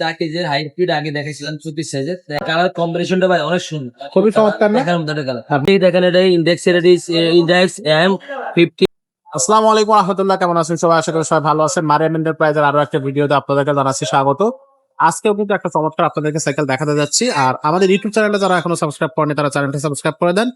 4 কেজির হাইব্রিড আগে দেখেছিলাম 34 সাইজের। কালার কম্বিনেশনটা ভাই অনেক সুন্দর, খুবই চমৎকার না? দেখার মতো একটা কালার। আপনি দেখেন এটা ইন্ডেক্স ইন্ডেক্স M50। আসসালামু আলাইকুম রাহমাতুল্লাহ, কেমন আছেন সবাই? আশা করি সবাই ভালো আছেন। মারিয়াম এন্টারপ্রাইজের আরো একটা ভিডিওতে আপনাদেরকে জানাচ্ছি স্বাগত। আজকেও কিন্তু একটা চমৎকার আপনাদেরকে সাইকেল দেখাতে যাচ্ছি। আর আমাদের ইউটিউব চ্যানেলে যারা এখনো সাবস্ক্রাইব করেনি তারা চ্যানেলটা সাবস্ক্রাইব করে দেন।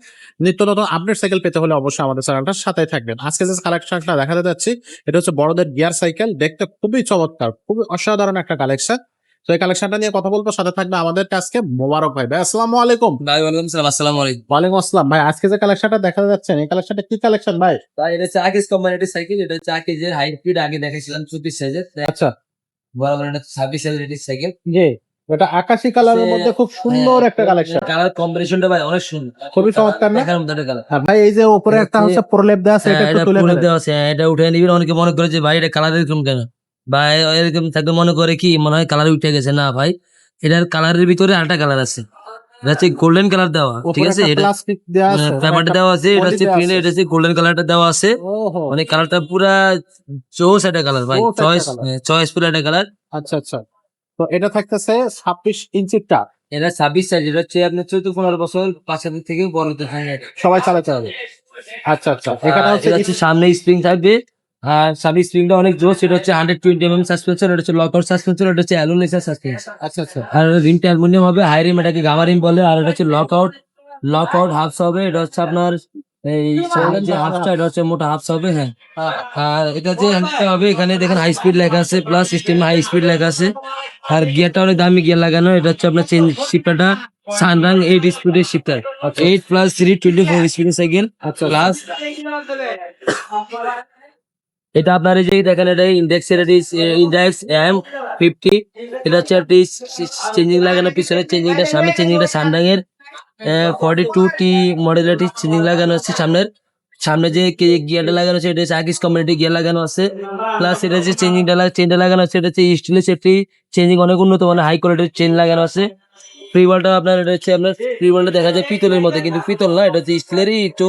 নিত্য নতুন আপডেট সাইকেল পেতে হলে অবশ্যই আমাদের চ্যানেলটার সাথেই থাকবেন। আজকে যে কালেকশনটা দেখাতে যাচ্ছি এটা হচ্ছে বড়দের গিয়ার সাইকেল। দেখতে খুবই চমৎকার, খুবই অসাধারণ একটা কালেকশন। তো এই কালেকশনটা নিয়ে কথা বলবো, সাথে থাকবে আমাদের আজকে মোবারক ভাই। ভাই আসসালামু আলাইকুম। ভাই ওয়ালাইকুম সালাম, আসসালামু আলাইকুম। ওয়ালাইকুম আসসালাম। ভাই আজকে যে কালেকশনটা দেখাতে যাচ্ছেন এই কালেকশনটা কি কালেকশন ভাই? ভাই এটা হচ্ছে আগের কোম্পানির সাইকেল। এটা 4 কেজির হাইব্রিড আগে দেখেছিলাম 34 সাইজের। আচ্ছা, বরাবর এটা 26 সাইজের সাইকেল। জি, এটা আকাশী কালারের মধ্যে খুব সুন্দর একটা কালেকশন। কালার কম্বিনেশনটা ভাই অনেক সুন্দর, খুবই চমৎকার না? দেখার মতো একটা কালার। হ্যাঁ ভাই, এই যে উপরে একটা হচ্ছে প্রলেপ দেওয়া আছে, এটা একটু তুলে পুরো ধরেন। দেওয়া আছে, এটা উঠে নিবেন। অনেকে মনে করে যে ভাই এটা কালার এরকম কেন, বা এরকম থাকবে মনে করে কি মনে হয় কালার উঠে গেছে। না ভাই, এটার কালারের ভিতরে আরেকটা কালার আছে। এটা হচ্ছে গোল্ডেন কালার দেওয়া, ঠিক উপরে আছে? একটা এটা প্লাস্টিক দেওয়া আছে, পেপারটা দেওয়া আছে, এটা হচ্ছে প্রিন্ট, এটা হচ্ছে গোল্ডেন কালারটা দেওয়া আছে। ওহো, মানে কালারটা পুরা চোস একটা কালার ভাই, চোস একটা চয়েস colour। চয়েস পুরো একটা কালার। আচ্ছা আচ্ছা। তো এটা থাকতেছে 26 ইঞ্চির টা, এটা 26 সাইজ। এটা হচ্ছে আপনার 14-15 বছর বাচ্চাদের থেকে বড়দের হয় এটা। সবাই চালাতে হবে। আচ্ছা আচ্ছা, এখানে হচ্ছে এটা হচ্ছে সামনে স্প্রিং থাকবে, আর সামনে স্প্রিংটা অনেক জোস। এটা হচ্ছে 120 mm সাসপেনশন, এটা হচ্ছে লকআউট সাসপেনশন, এটা হচ্ছে অ্যালুমিনিয়াম সাসপেনশন। আচ্ছা আচ্ছা। আর রিমটা অ্যালুমিনিয়াম হবে, হাই রিম এটাকে গামা রিম বলে। আর এটা হচ্ছে লকআউট হাফস হবে। এটা হচ্ছে আপনার এই সামনের যে হাফসটা, এটা হচ্ছে মোটা হাফস হবে। হ্যাঁ, আর এটা যে হ্যান্ডটা হবে, এখানে দেখেন হাই স্পিড লেখা আছে, প্লাস সিস্টেমে হাই স্পিড লেখা আছে। আর গিয়ারটা অনেক দামি গিয়ার লাগানো। এটা হচ্ছে আপনার চেঞ্জ শিফটারটা সানরাং 8 স্পিডের শিফটার, 8 + 3 24 স্পিডের সাইকেল। আচ্ছা প্লাস এটা আপনার এই যে দেখেন, এটা ইন্ডেক্স M50। এটা হচ্ছে একটি চেঞ্জিং লাগানো, পিছনে চেঞ্জিংটা, সামনে চেঞ্জিংটা সানরাং এর 42T মডেলের একটি চেঞ্জিং লাগানো আছে। সামনে যে গিয়ারটা লাগানো আছে এটা হচ্ছে আগিস কোম্পানির গিয়ার লাগানো আছে। প্লাস এটা যে চেনটা লাগানো আছে এটা হচ্ছে স্টিলের সেফটি চেঞ্জিং, অনেক উন্নত মানে হাই কোয়ালিটির চেন লাগানো আছে। ফ্রি বলটা আপনার এটা হচ্ছে আপনার ফ্রি বলটা দেখা যায় পিতলের মতো, কিন্তু পিতল না, এটা হচ্ছে স্টিলেরই একটু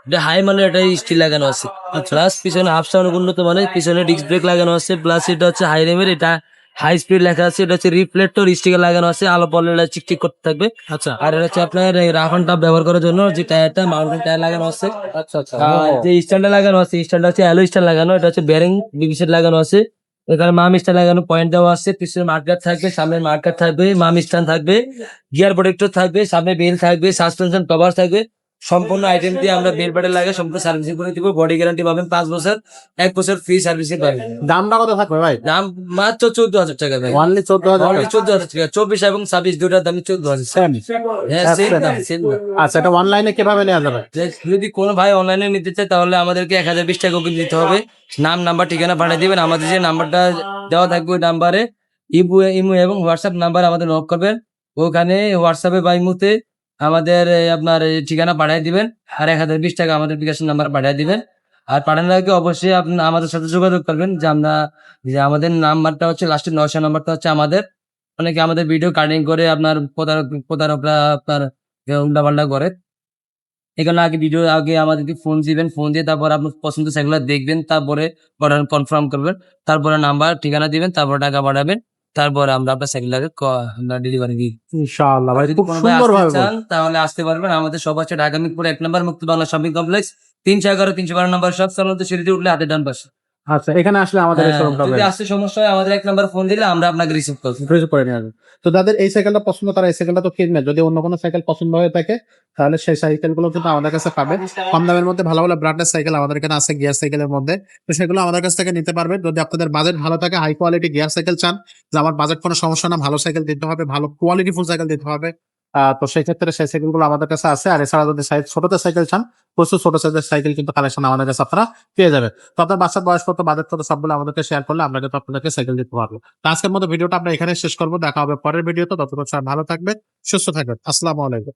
এটা হাই মানে এটা স্টিল লাগানো আছে। প্লাস পিছনে হাফসা অনেক উন্নত মানে, পিছনে ডিস্ক ব্রেক লাগানো আছে। প্লাস এটা হচ্ছে হাই রেমের, এটা হাই স্পিড লেখা আছে। এটা হচ্ছে রিফ্লেক্টর স্টিকার লাগানো আছে, আলো পড়লে এটা চিকচিক করতে থাকবে। আচ্ছা আর এটা হচ্ছে আপনার রাফ অ্যান্ড টাফ ব্যবহার করার জন্য যে টায়ারটা মাউন্টেন টায়ার লাগানো আছে। আচ্ছা আচ্ছা। আর যে স্ট্যান্ডটা লাগানো আছে, স্ট্যান্ডটা হচ্ছে অ্যালো স্ট্যান্ড লাগানো। এটা হচ্ছে বেরিং ডিভিশন লাগানো আছে। এখানে মাম স্ট্যান্ড লাগানো, পয়েন্ট দেওয়া আছে। পিছনে মার্কার থাকবে, সামনে মার্কার থাকবে, মাম স্ট্যান্ড থাকবে, গিয়ার প্রোটেক্টর থাকবে, সামনে বেল থাকবে, সাসপেনশন কভার থাকবে। সম্পূর্ণ আইটেম দিয়ে আমরা বেল বাটে লাগে সম্পূর্ণ সার্ভিসিং করে দিব। বডি গ্যারান্টি পাবেন 5 বছর, 1 বছর ফ্রি সার্ভিসিং পাবেন। দামটা কত থাকবে ভাই? দাম মাত্র 14,000 টাকা ভাই। অনলি 14,000 অনলি 14,000 টাকা। 24 এবং 26 দুটার দাম 14,000। সেম। হ্যাঁ, সেম দাম, সেম দাম। আচ্ছা, এটা অনলাইনে কিভাবে নেওয়া যাবে? যদি কোনো ভাই অনলাইনে নিতে চায় তাহলে আমাদেরকে 1020 টাকা অগ্রিম দিতে হবে। নাম, নাম্বার, ঠিকানা পাঠিয়ে দিবেন। আমাদের যে নাম্বারটা দেওয়া থাকবে ওই নাম্বারে ইমো এবং হোয়াটসঅ্যাপ নাম্বার আমাদের নক করবেন। ওখানে হোয়াটসঅ্যাপে বা ইমোতে আমাদের আপনার ঠিকানা পাঠিয়ে দিবেন। আর 1020 টাকা আমাদের বিকাশ নাম্বার পাঠিয়ে দিবেন। আর পাঠানোর আগে অবশ্যই আপনি আমাদের সাথে যোগাযোগ করবেন যে আমাদের নাম্বারটা হচ্ছে লাস্টের 900 নাম্বারটা হচ্ছে আমাদের। অনেকে আমাদের ভিডিও কাটিং করে আপনার প্রতারকরা আপনার উল্টাপাল্টা করে। এখানে আগে আমাদেরকে ফোন দিবেন, ফোন দিয়ে তারপর আপনার পছন্দ সাইকেল দেখবেন, তারপরে অর্ডার কনফার্ম করবেন, তারপরে নাম্বার ঠিকানা দিবেন, তারপর টাকা পাঠাবেন, তারপরে আমরা আপনার সাইকেলটাকে আমরা ডেলিভারি দিই। ইনশাআল্লাহ ভাই, যদি খুব কোনো ভাই সুন্দর আসতে ভাবে চান তাহলে আসতে পারবেন। আমাদের সব হচ্ছে ঢাকা মিরপুর 1 নম্বর মুক্তি বাংলা শপিং কমপ্লেক্স, 311 312 নম্বর সব চলন্ত সিঁড়িতে উঠলে হাতের ডান পাশে। আচ্ছা, এখানে আসলে আমাদের এই শোরুমটা যদি আসতে সমস্যা হয় আমাদের 1 নম্বর ফোন দিলে আমরা আপনাকে রিসিভ করবো। রিসিভ করে নিয়ে আসবে। তো যাদের এই সাইকেলটা পছন্দ তারা এই সাইকেলটা তো কিনবে। যদি অন্য কোনো সাইকেল পছন্দ হয়ে থাকে তাহলে সেই সাইকেলগুলো কিন্তু আমাদের কাছে পাবে। কম দামের মধ্যে ভালো ভালো ব্র্যান্ডের সাইকেল আমাদের এখানে আছে গিয়ার সাইকেলের মধ্যে। তো সেগুলো আমাদের কাছ থেকে নিতে পারবেন। যদি আপনাদের বাজেট ভালো থাকে, হাই কোয়ালিটি গিয়ার সাইকেল চান, যে আমার বাজেট কোনো সমস্যা না, ভালো সাইকেল দিতে হবে, ভালো কোয়ালিটি ফুল সাইকেল দিতে হবে, তো সেই ক্ষেত্রে সেই সাইকেলগুলো আমাদের কাছে আছে। আর এছাড়া যদি ছোটদের সাইকেল চান, প্রচুর ছোট সাইজের সাইকেল কিন্তু কালেকশন আমাদের কাছে আপনারা পেয়ে যাবেন। তো আপনার বাচ্চার বয়স কত, বাজেট কত, সবগুলো আমাদেরকে শেয়ার করলে আমরা কিন্তু আপনাদেরকে সাইকেল দিতে পারবো। তো আজকের মতো ভিডিওটা আমরা এখানে শেষ করবো। দেখা হবে পরের ভিডিওতে। ততক্ষণ সবাই ভালো থাকবেন, সুস্থ থাকবেন। আসসালামু আলাইকুম।